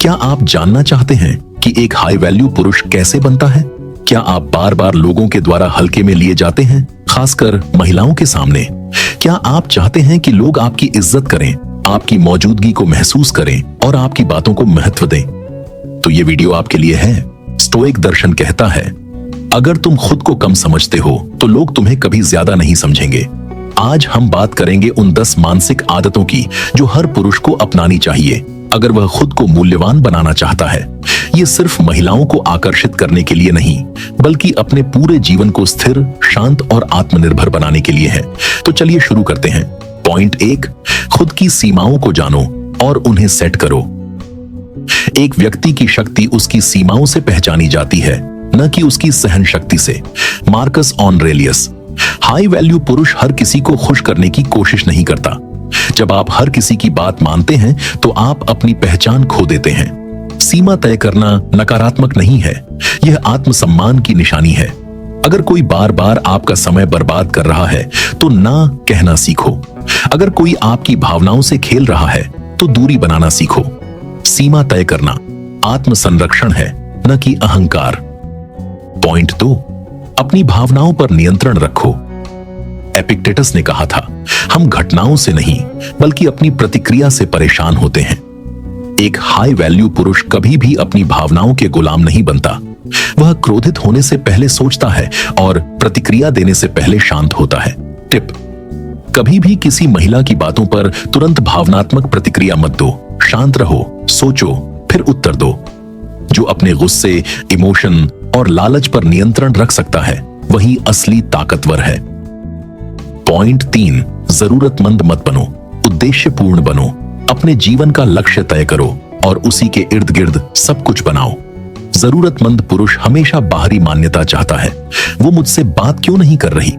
क्या आप जानना चाहते हैं कि एक हाई वैल्यू पुरुष कैसे बनता है? क्या आप बार बार लोगों के द्वारा हल्के में लिए जाते हैं, खासकर महिलाओं के सामने? क्या आप चाहते हैं कि लोग आपकी इज्जत करें, आपकी मौजूदगी को महसूस करें और आपकी बातों को महत्व दें? तो ये वीडियो आपके लिए है। स्टोइक दर्शन कहता है, अगर तुम खुद को कम समझते हो तो लोग तुम्हें कभी ज्यादा नहीं समझेंगे। आज हम बात करेंगे उन 10 मानसिक आदतों की जो हर पुरुष को अपनानी चाहिए अगर वह खुद को मूल्यवान बनाना चाहता है। ये सिर्फ महिलाओं को आकर्षित करने के लिए नहीं, बल्कि अपने पूरे जीवन को स्थिर, शांत और आत्मनिर्भर बनाने के लिए है। तो चलिए शुरू करते हैं। पॉइंट 1, खुद की सीमाओं को जानो और उन्हें सेट करो। एक व्यक्ति की शक्ति उसकी सीमाओं से पहचानी जाती है, न कि उसकी सहन शक्ति से। Marcus Aurelius. हाई वैल्यू पुरुष हर किसी को खुश करने की कोशिश नहीं करता। जब आप हर किसी की बात मानते हैं तो आप अपनी पहचान खो देते हैं। सीमा तय करना नकारात्मक नहीं है, यह आत्मसम्मान की निशानी है। अगर कोई बार बार आपका समय बर्बाद कर रहा है तो ना कहना सीखो। अगर कोई आपकी भावनाओं से खेल रहा है तो दूरी बनाना सीखो। सीमा तय करना आत्मसंरक्षण है, न कि अहंकार। पॉइंट 2, अपनी भावनाओं पर नियंत्रण रखो। एपिक्टेटस ने कहा था, हम घटनाओं से नहीं बल्कि अपनी प्रतिक्रिया से परेशान होते हैं। एक हाई वैल्यू पुरुष कभी भी अपनी भावनाओं के गुलाम नहीं बनता। वह क्रोधित होने से पहले सोचता है और प्रतिक्रिया देने से पहले शांत होता है। टिप, कभी भी किसी महिला की बातों पर तुरंत भावनात्मक प्रतिक्रिया मत दो। शांत रहो, सोचो, फिर उत्तर दो। जो अपने गुस्से, इमोशन और लालच पर नियंत्रण रख सकता है वही असली ताकतवर है। पॉइंट 3, जरूरतमंद मत बनो, उद्देश्यपूर्ण बनो। अपने जीवन का लक्ष्य तय करो और उसी के इर्द गिर्द सब कुछ बनाओ। जरूरतमंद पुरुष हमेशा बाहरी मान्यता चाहता है। वो मुझसे बात क्यों नहीं कर रही,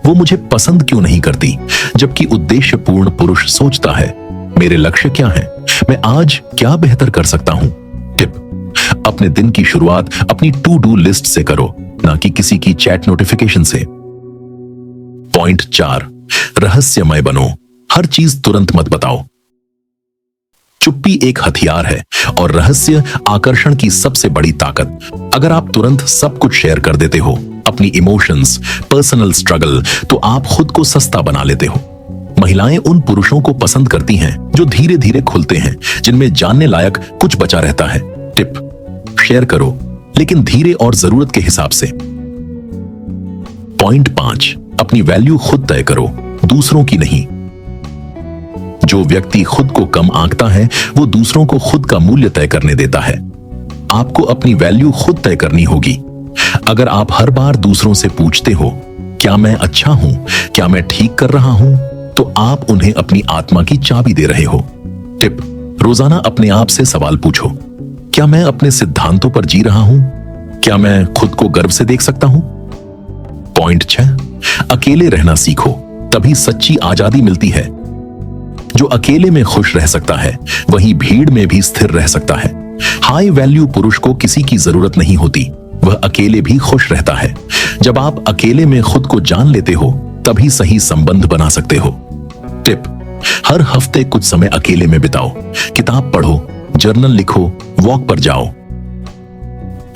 वो मुझे पसंद क्यों नहीं करती? जबकि उद्देश्यपूर्ण पुरुष सोचता है, मेरे लक्ष्य क्या है, मैं आज क्या बेहतर कर सकता हूं? टिप, अपने दिन की शुरुआत अपनी टू डू लिस्ट से करो, ना कि किसी की चैट नोटिफिकेशन से। पॉइंट 4, रहस्यमय बनो। हर चीज तुरंत मत बताओ। चुप्पी एक हथियार है और रहस्य आकर्षण की सबसे बड़ी ताकत। अगर आप तुरंत सब कुछ शेयर कर देते हो, अपनी इमोशंस, पर्सनल स्ट्रगल, तो आप खुद को सस्ता बना लेते हो। महिलाएं उन पुरुषों को पसंद करती हैं जो धीरे धीरे खुलते हैं, जिनमें जानने लायक कुछ बचा रहता है। टिप, शेयर करो लेकिन धीरे और जरूरत के हिसाब से। पॉइंट 5, अपनी वैल्यू खुद तय करो, दूसरों की नहीं। जो व्यक्ति खुद को कम आंकता है वो दूसरों को खुद का मूल्य तय करने देता है। आपको अपनी वैल्यू खुद तय करनी होगी। अगर आप हर बार दूसरों से पूछते हो, क्या मैं अच्छा हूं, क्या मैं ठीक कर रहा हूं, तो आप उन्हें अपनी आत्मा की चाबी दे रहे हो। टिप, रोजाना अपने आप से सवाल पूछो, क्या मैं अपने सिद्धांतों पर जी रहा हूं? क्या मैं खुद को गर्व से देख सकता हूं? पॉइंट 6, अकेले रहना सीखो, तभी सच्ची आजादी मिलती है। जो अकेले में खुश रह सकता है वही भीड़ में भी स्थिर रह सकता है। हाई वैल्यू पुरुष को किसी की जरूरत नहीं होती, वह अकेले भी खुश रहता है। जब आप अकेले में खुद को जान लेते हो तभी सही संबंध बना सकते हो। टिप, हर हफ्ते कुछ समय अकेले में बिताओ। किताब पढ़ो, जर्नल लिखो, वॉक पर जाओ।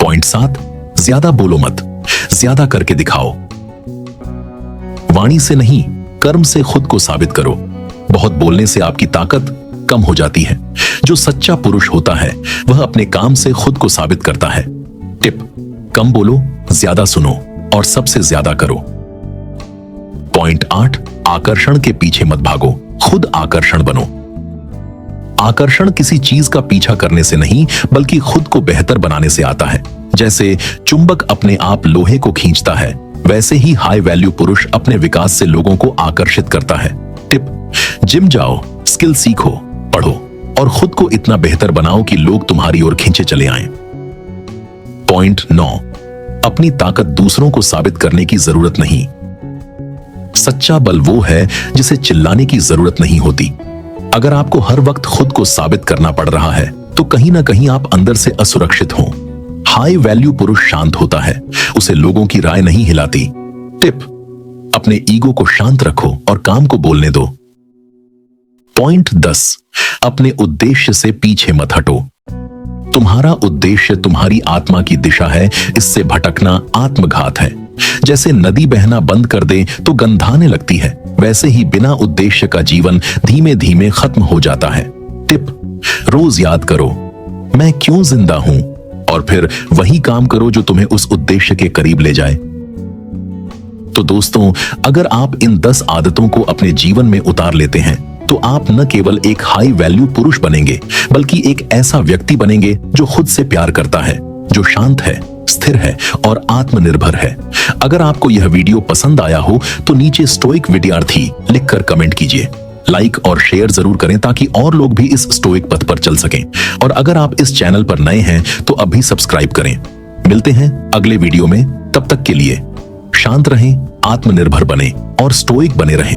पॉइंट 7, ज्यादा बोलो मत, ज्यादा करके दिखाओ। वाणी से नहीं, कर्म से खुद को साबित करो। बहुत बोलने से आपकी ताकत कम हो जाती है। जो सच्चा पुरुष होता है वह अपने काम से खुद को साबित करता है। टिप, कम बोलो, ज्यादा सुनो और सबसे ज्यादा करो। पॉइंट 8, आकर्षण के पीछे मत भागो, खुद आकर्षण बनो। आकर्षण किसी चीज का पीछा करने से नहीं बल्कि खुद को बेहतर बनाने से आता है। जैसे चुंबक अपने आप लोहे को खींचता है, वैसे ही हाई वैल्यू पुरुष अपने विकास से लोगों को आकर्षित करता है। टिप, जिम जाओ, स्किल सीखो, पढ़ो और खुद को इतना बेहतर बनाओ कि लोग तुम्हारी ओर खींचे चले आएं। पॉइंट 9, अपनी ताकत दूसरों को साबित करने की जरूरत नहीं। सच्चा बल वो है जिसे चिल्लाने की जरूरत नहीं होती। अगर आपको हर वक्त खुद को साबित करना पड़ रहा है तो कहीं ना कहीं आप अंदर से असुरक्षित हो। हाई वैल्यू पुरुष शांत होता है, उसे लोगों की राय नहीं हिलाती। टिप, अपने ईगो को शांत रखो और काम को बोलने दो। पॉइंट 10, अपने उद्देश्य से पीछे मत हटो। तुम्हारा उद्देश्य तुम्हारी आत्मा की दिशा है, इससे भटकना आत्मघात है। जैसे नदी बहना बंद कर दे तो गंधाने लगती है, वैसे ही बिना उद्देश्य का जीवन धीमे धीमे खत्म हो जाता है। टिप: रोज याद करो, मैं क्यों जिंदा हूं, और फिर वही काम करो जो तुम्हें उस उद्देश्य के करीब ले जाए। तो दोस्तों, अगर आप इन 10 आदतों को अपने जीवन में उतार लेते हैं तो आप न केवल एक हाई वैल्यू पुरुष बनेंगे, बल्कि एक ऐसा व्यक्ति बनेंगे जो खुद से प्यार करता है, जो शांत है, स्थिर है और आत्मनिर्भर है। अगर आपको यह वीडियो पसंद आया हो तो नीचे स्टोइक विद्यार्थी लिखकर कमेंट कीजिए। लाइक और शेयर जरूर करें ताकि और लोग भी इस स्टोइक पथ पर चल सकें। और अगर आप इस चैनल पर नए हैं तो अभी सब्सक्राइब करें। मिलते हैं अगले वीडियो में, तब तक के लिए शांत रहें, आत्मनिर्भर बने और स्टोइक बने रहें।